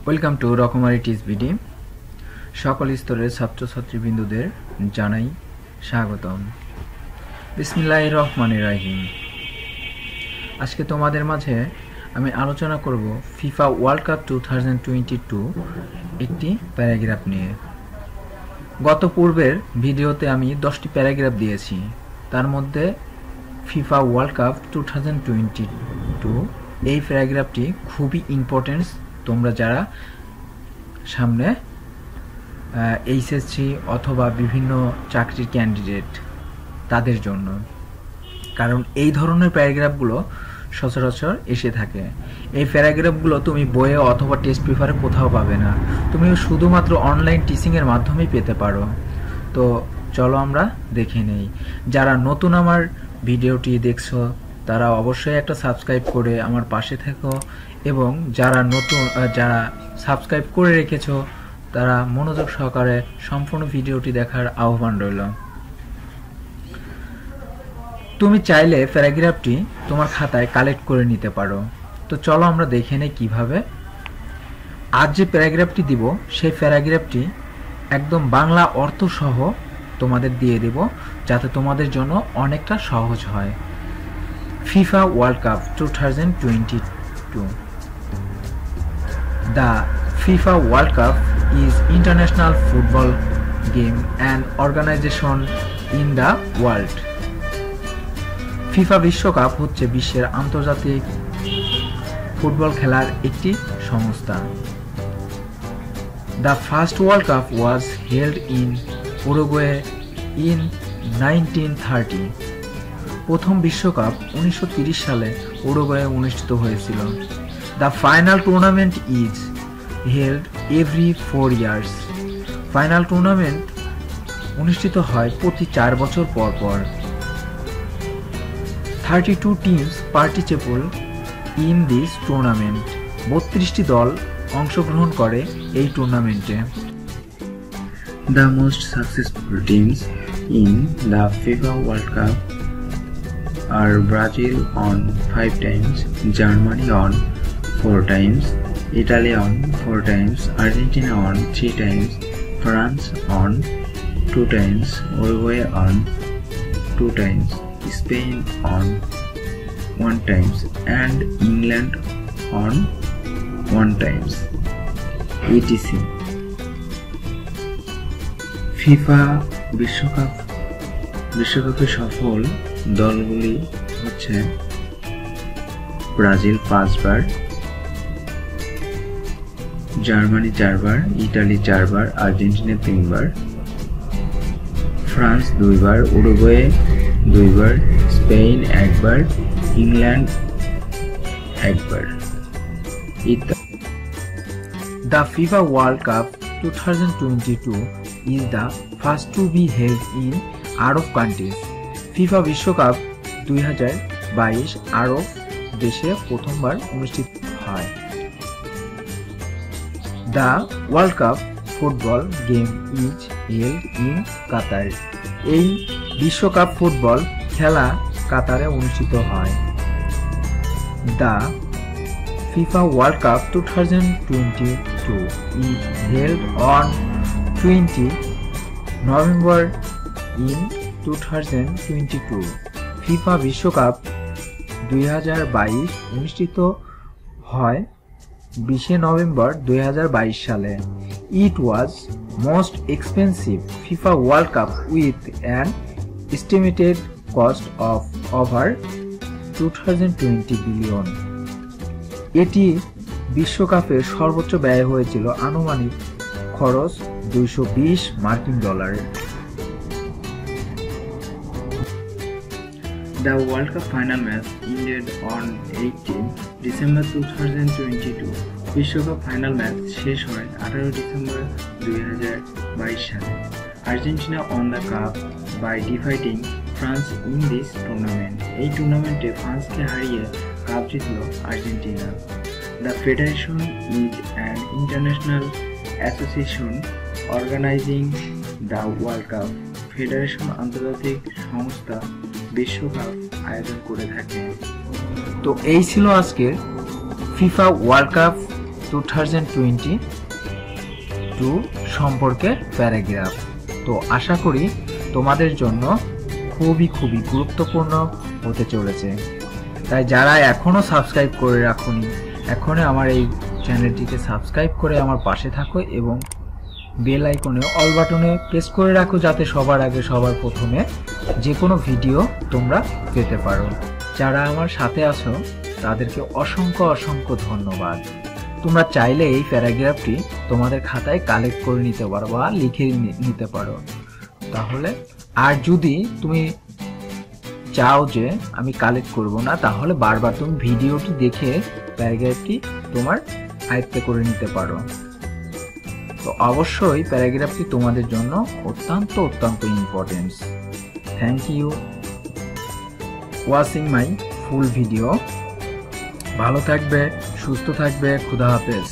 Welcome to রকমারি teach BD. সকল স্তরের ছাত্রছাত্রীবৃন্দদের জানাই স্বাগতম। বিসমিল্লাহির রহমানির রহিম। আজকে তোমাদের মাঝে আমি আলোচনা করব ফিফা ওয়ার্ল্ড কাপ 2022 একটি প্যারাগ্রাফ নিয়ে। গত পূর্বের ভিডিওতে আমি 10টি প্যারাগ্রাফ দিয়েছি, তার মধ্যে ফিফা ওয়ার্ল্ড কাপ 2022 এই প্যারাগ্রাফটি খুবই ইম্পর্টেন্স তোমরা যারা সামনে এইচএসসি অথবা বিভিন্ন চাকরির ক্যান্ডিডেট তাদের জন্য, কারণ এই ধরনের প্যারাগ্রাফগুলো সচরাচর এসে থাকে। এই প্যারাগ্রাফগুলো তুমি বইয়ে অথবা টেস্ট পেপারে কোথাও পাবে না, তুমি শুধুমাত্র অনলাইন টিচিংয়ের মাধ্যমেই পেতে পারো। তো চলো আমরা দেখে নেই। যারা নতুন আমার ভিডিওটি দেখছো তারা অবশ্যই একটা সাবস্ক্রাইব করে আমার পাশে থেকো, এবং যারা সাবস্ক্রাইব করে রেখেছো তারা মনোযোগ সহকারে সম্পূর্ণ ভিডিওটি দেখার আহ্বান রইল। তুমি চাইলে প্যারাগ্রাফটি তোমার খাতায় কালেক্ট করে নিতে পারো। তো চলো আমরা দেখে নেই কিভাবে। আজ যে প্যারাগ্রাফটি দিব সেই প্যারাগ্রাফটি একদম বাংলা অর্থ সহ তোমাদের দিয়ে দেব, যাতে তোমাদের জন্য অনেকটা সহজ হয়। FIFA World Cup 2022. The FIFA World Cup is international football game and organization in the world. FIFA বিশ্বকাপ হচ্ছে বিশ্বের আন্তর্জাতিক ফুটবল খেলার একটি সংস্থা। The first World Cup was held in Uruguay in 1930. প্রথম বিশ্বকাপ 1930 সালে উরুগুয়ে অনুষ্ঠিত হয়েছিল। The final tournament is held every 4 years. Final tournament অনুষ্ঠিত হয় প্রতি 4 বছর পর পর। 32 teams participate in this tournament. 32টি দল অংশগ্রহণ করে এই টুর্নামেন্টে। The most successful teams in the FIFA World Cup are Brazil on 5 times, Germany on 4 times, Italy on 4 times, Argentina on 3 times, France on 2 times, Uruguay on 2 times, Spain on 1 times, and England on 1 times, etc. FIFA বিশ্বকাপে সফল দলগুলি হচ্ছে Brazil 5 bar, Germany 4 bar, Italy 4 bar, Argentina 3 bar, France 2 bar, Uruguay 2 bar, Spain 1 bar, England 1 bar. The FIFA World Cup 2022 is the first to be held in Arab countries. FIFA বিশ্বকাপ 2022 আরব দেশে প্রথমবার অনুষ্ঠিত হয়। The world cup football game is held in কাতার। এই বিশ্বকাপ football খেলা কাতারে অনুষ্ঠিত হয়। The FIFA World Cup 2022 is held on 20 November in 2022. FIFA বিশ্বকাপ 2022 অনুষ্ঠিত হয় 20 নভেম্বর 2022 সালে। It was most expensive FIFA World Cup with an estimated cost of over 220 billion. এটি বিশ্বকাপের সর্বোচ্চ ব্যয় হয়েছিল আনুমানিক খরচ 220 মার্কিন dollar. The World Cup final match ended on 18 December 2022. বিশ্বকাপ ফাইনাল ম্যাচ শেষ হয় 18 ডিসেম্বর 2022 সালে। Argentina won the cup by defeating France in this tournament. এই টুর্নামেন্টে ফ্রান্সকে হারিয়ে কাপ জিতল Argentina. The federation is an international association organizing the World Cup. Federation আন্তর্জাতিক সংস্থা বিশ্বকাপ আয়োজন করে থাকে। তো এই ছিল আজকের ফিফা ওয়ার্ল্ড কাপ 2022 সম্পর্কের প্যারাগ্রাফ। তো আশা করি তোমাদের জন্য খুবই গুরুত্বপূর্ণ হতে চলেছে। তাই যারা এখনো সাবস্ক্রাইব করে রাখোনি, এখনো আমার এই চ্যানেলটিকে সাবস্ক্রাইব করে আমার পাশে থাকো এবং বেল আইকনে অল বাটনে প্রেস করে রাখো, যাতে সবার আগে সবার প্রথমে যে কোনো ভিডিও তোমরা পেতে পারো। যারা আমার সাথে আছো তাদেরকে অসংখ্য ধন্যবাদ। তোমরা চাইলে এই প্যারাগ্রাফটি তোমাদের খাতায় কালেক্ট করে নিতে পারো বা লিখে নিতে পারো। তাহলে আর যদি তুমি চাও যে আমি কালেক্ট করব না, তাহলে বারবার তুমি ভিডিওটি দেখে প্যারাগ্রাফটি তোমার আয়ত্তে করে নিতে পারো। তো অবশ্যই প্যারাগ্রাফটি তোমাদের জন্য অত্যন্ত important. Thank you watching my full video. ভালো থাকবে, সুস্থ থাকবে, খুদা হাফেজ।